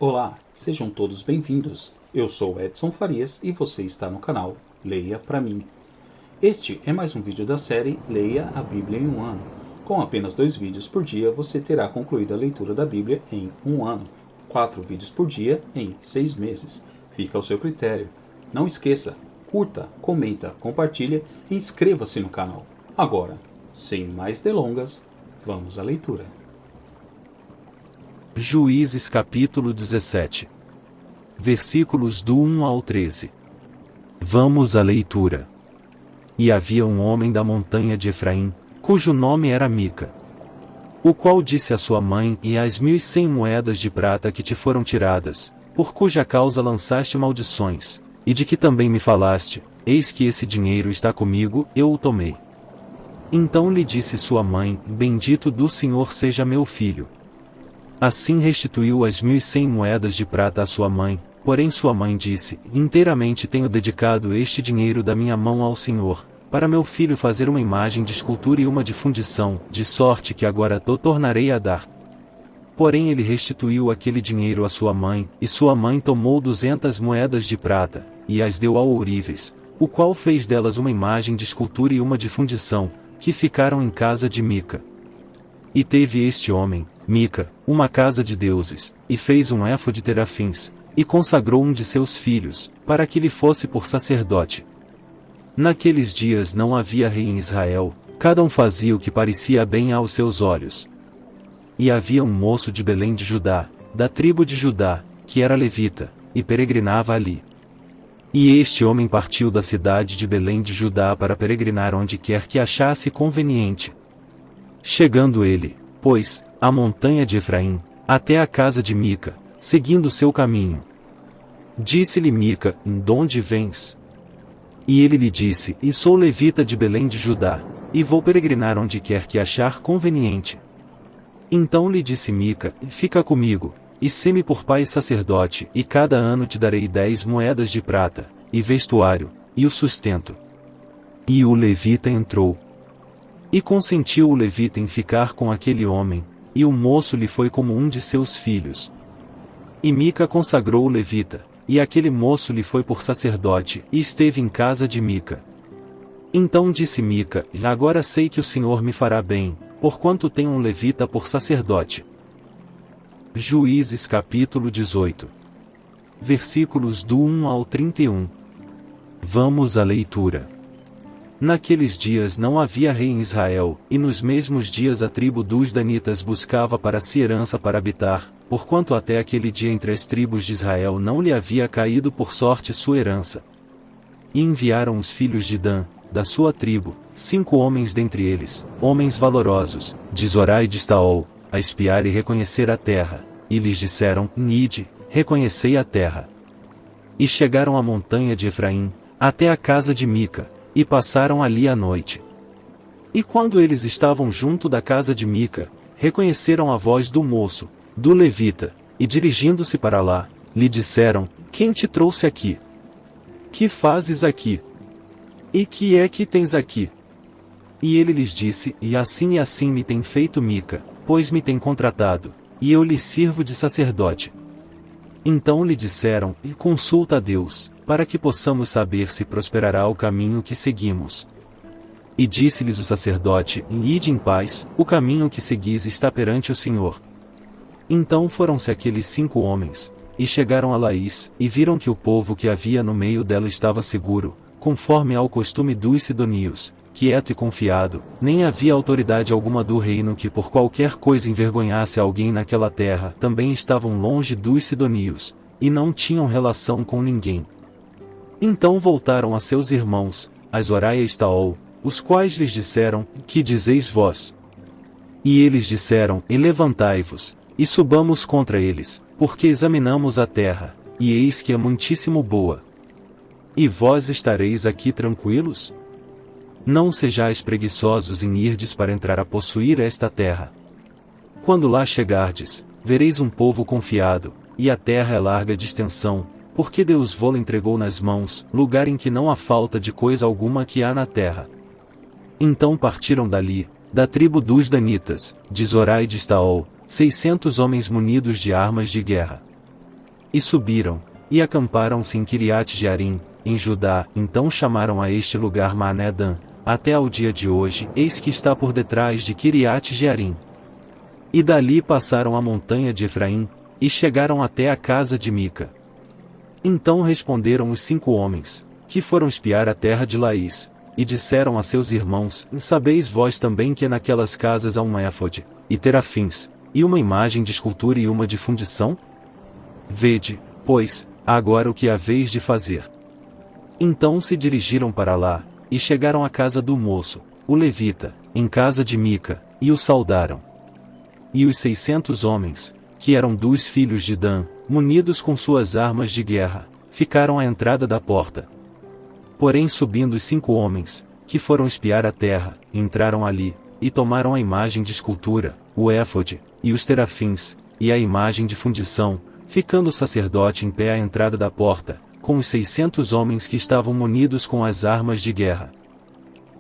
Olá, sejam todos bem-vindos. Eu sou Edson Farias e você está no canal Leia Pra Mim. Este é mais um vídeo da série Leia a Bíblia em um ano. Com apenas 2 vídeos por dia, você terá concluído a leitura da Bíblia em um ano. 4 vídeos por dia em 6 meses. Fica ao seu critério. Não esqueça, curta, comenta, compartilha e inscreva-se no canal. Agora, sem mais delongas, vamos à leitura. Juízes capítulo 17. Versículos do 1 ao 13. Vamos à leitura. E havia um homem da montanha de Efraim, cujo nome era Mica, o qual disse à sua mãe: E as 1.100 moedas de prata que te foram tiradas, por cuja causa lançaste maldições, e de que também me falaste, eis que esse dinheiro está comigo, eu o tomei. Então lhe disse sua mãe: Bendito do Senhor seja meu filho. Assim restituiu as 1.100 moedas de prata à sua mãe, porém sua mãe disse: Inteiramente tenho dedicado este dinheiro da minha mão ao Senhor, para meu filho fazer uma imagem de escultura e uma de fundição, de sorte que agora tornarei a dar. Porém ele restituiu aquele dinheiro à sua mãe, e sua mãe tomou 200 moedas de prata, e as deu ao ourives, o qual fez delas uma imagem de escultura e uma de fundição, que ficaram em casa de Mica. E teve este homem, Mica, uma casa de deuses, e fez um éfode de terafins, e consagrou um de seus filhos, para que lhe fosse por sacerdote. Naqueles dias não havia rei em Israel, cada um fazia o que parecia bem aos seus olhos. E havia um moço de Belém de Judá, da tribo de Judá, que era levita, e peregrinava ali. E este homem partiu da cidade de Belém de Judá para peregrinar onde quer que achasse conveniente. Chegando ele, pois, à montanha de Efraim, até a casa de Mica, seguindo seu caminho. Disse-lhe Mica: Donde vens? E ele lhe disse: E sou levita de Belém de Judá, e vou peregrinar onde quer que achar conveniente. Então lhe disse Mica: Fica comigo, e sê-me por pai sacerdote, e cada ano te darei 10 moedas de prata, e vestuário, e o sustento. E o levita entrou. E consentiu o levita em ficar com aquele homem, e o moço lhe foi como um de seus filhos. E Mica consagrou o levita, e aquele moço lhe foi por sacerdote, e esteve em casa de Mica. Então disse Mica: Agora sei que o Senhor me fará bem, porquanto tenho um levita por sacerdote. Juízes capítulo 18. Versículos do 1 ao 31. Vamos à leitura. Naqueles dias não havia rei em Israel, e nos mesmos dias a tribo dos Danitas buscava para si herança para habitar, porquanto até aquele dia entre as tribos de Israel não lhe havia caído por sorte sua herança. E enviaram os filhos de Dan, da sua tribo, 5 homens dentre eles, homens valorosos, de Zorá e de Estaol, a espiar e reconhecer a terra, e lhes disseram: Ide, reconhecei a terra. E chegaram à montanha de Efraim, até a casa de Mica, e passaram ali a noite. E quando eles estavam junto da casa de Mica, reconheceram a voz do moço, do levita, e dirigindo-se para lá, lhe disseram: Quem te trouxe aqui? Que fazes aqui? E que é que tens aqui? E ele lhes disse: E assim me tem feito Mica, pois me tem contratado, e eu lhe sirvo de sacerdote. Então lhe disseram: E consulta a Deus, para que possamos saber se prosperará o caminho que seguimos. E disse-lhes o sacerdote: Ide em paz, o caminho que seguis está perante o Senhor. Então foram-se aqueles 5 homens, e chegaram a Laís, e viram que o povo que havia no meio dela estava seguro, conforme ao costume dos sidonios, quieto e confiado, nem havia autoridade alguma do reino que por qualquer coisa envergonhasse alguém naquela terra. Também estavam longe dos sidonios, e não tinham relação com ninguém. Então voltaram a seus irmãos, a Zorá e a Estaol, os quais lhes disseram: Que dizeis vós? E eles disseram: E levantai-vos, e subamos contra eles, porque examinamos a terra, e eis que é muitíssimo boa. E vós estareis aqui tranquilos? Não sejais preguiçosos em irdes para entrar a possuir esta terra. Quando lá chegardes, vereis um povo confiado, e a terra é larga de extensão, porque Deus vô-la entregou nas mãos, lugar em que não há falta de coisa alguma que há na terra. Então partiram dali, da tribo dos Danitas, de Zorá e de Estaol, 600 homens munidos de armas de guerra. E subiram, e acamparam-se em Kiriat-Jearim, em Judá. Então chamaram a este lugar Mané-Dan, até ao dia de hoje, eis que está por detrás de Kiriat-Jearim. E dali passaram a montanha de Efraim, e chegaram até a casa de Mica. Então responderam os 5 homens, que foram espiar a terra de Laís, e disseram a seus irmãos: sabeis vós também que naquelas casas há um éfode, e terafins, e uma imagem de escultura e uma de fundição? Vede, pois, agora o que haveis de fazer. Então se dirigiram para lá, e chegaram à casa do moço, o levita, em casa de Mica, e o saudaram. E os 600 homens, que eram dos filhos de Dan, munidos com suas armas de guerra, ficaram à entrada da porta. Porém subindo os 5 homens, que foram espiar a terra, entraram ali, e tomaram a imagem de escultura, o éfode, e os terafins, e a imagem de fundição, ficando o sacerdote em pé à entrada da porta, com os 600 homens que estavam munidos com as armas de guerra.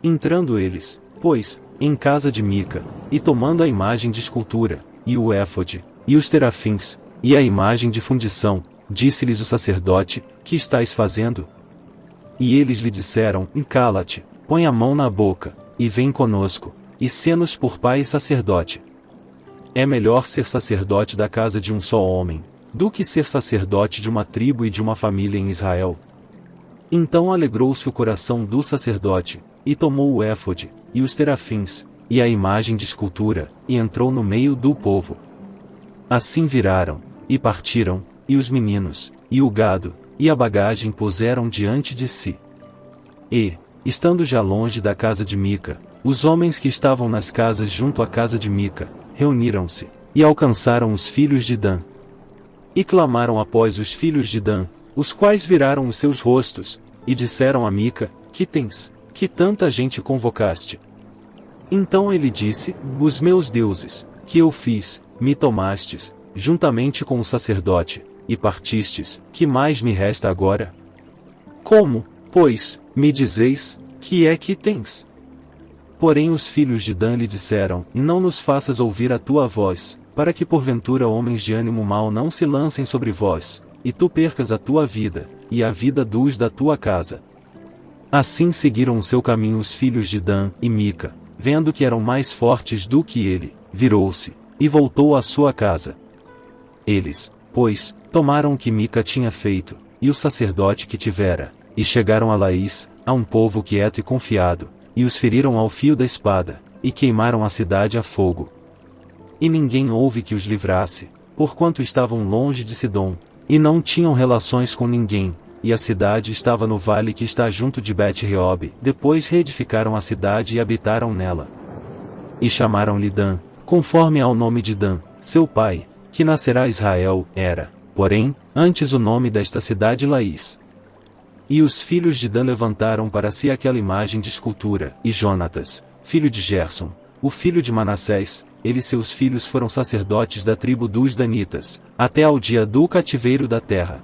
Entrando eles, pois, em casa de Mica, e tomando a imagem de escultura, e o éfode, e os terafins, e a imagem de fundição, disse-lhes o sacerdote: que estáis fazendo? E eles lhe disseram: cala-te, põe a mão na boca, e vem conosco, e sê-nos por pai e sacerdote. É melhor ser sacerdote da casa de um só homem, do que ser sacerdote de uma tribo e de uma família em Israel. Então alegrou-se o coração do sacerdote, e tomou o éfode, e os terafins, e a imagem de escultura, e entrou no meio do povo. Assim viraram, e partiram, e os meninos, e o gado, e a bagagem puseram diante de si. E, estando já longe da casa de Mica, os homens que estavam nas casas junto à casa de Mica, reuniram-se, e alcançaram os filhos de Dan. E clamaram após os filhos de Dan, os quais viraram os seus rostos, e disseram a Mica: que tens, que tanta gente convocaste? Então ele disse: os meus deuses, que eu fiz, me tomastes, juntamente com o sacerdote, e partistes, que mais me resta agora? Como, pois, me dizeis, que é que tens? Porém os filhos de Dan lhe disseram: não nos faças ouvir a tua voz, para que porventura homens de ânimo mau não se lancem sobre vós, e tu percas a tua vida, e a vida dos da tua casa. Assim seguiram o seu caminho os filhos de Dan, e Mica, vendo que eram mais fortes do que ele, virou-se, e voltou à sua casa. Eles, pois, tomaram o que Mica tinha feito, e o sacerdote que tivera, e chegaram a Laís, a um povo quieto e confiado, e os feriram ao fio da espada, e queimaram a cidade a fogo. E ninguém houve que os livrasse, porquanto estavam longe de Sidom, e não tinham relações com ninguém, e a cidade estava no vale que está junto de Bet-Reob. Depois reedificaram a cidade e habitaram nela. E chamaram-lhe Dan, conforme ao nome de Dan, seu pai, que nascerá Israel, era, porém, antes o nome desta cidade Laís. E os filhos de Dan levantaram para si aquela imagem de escultura, e Jonatas, filho de Gerson, o filho de Manassés, ele e seus filhos foram sacerdotes da tribo dos Danitas, até ao dia do cativeiro da terra.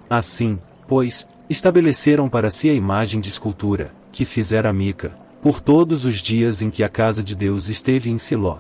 Assim, pois, estabeleceram para si a imagem de escultura, que fizera Mica, por todos os dias em que a casa de Deus esteve em Siló.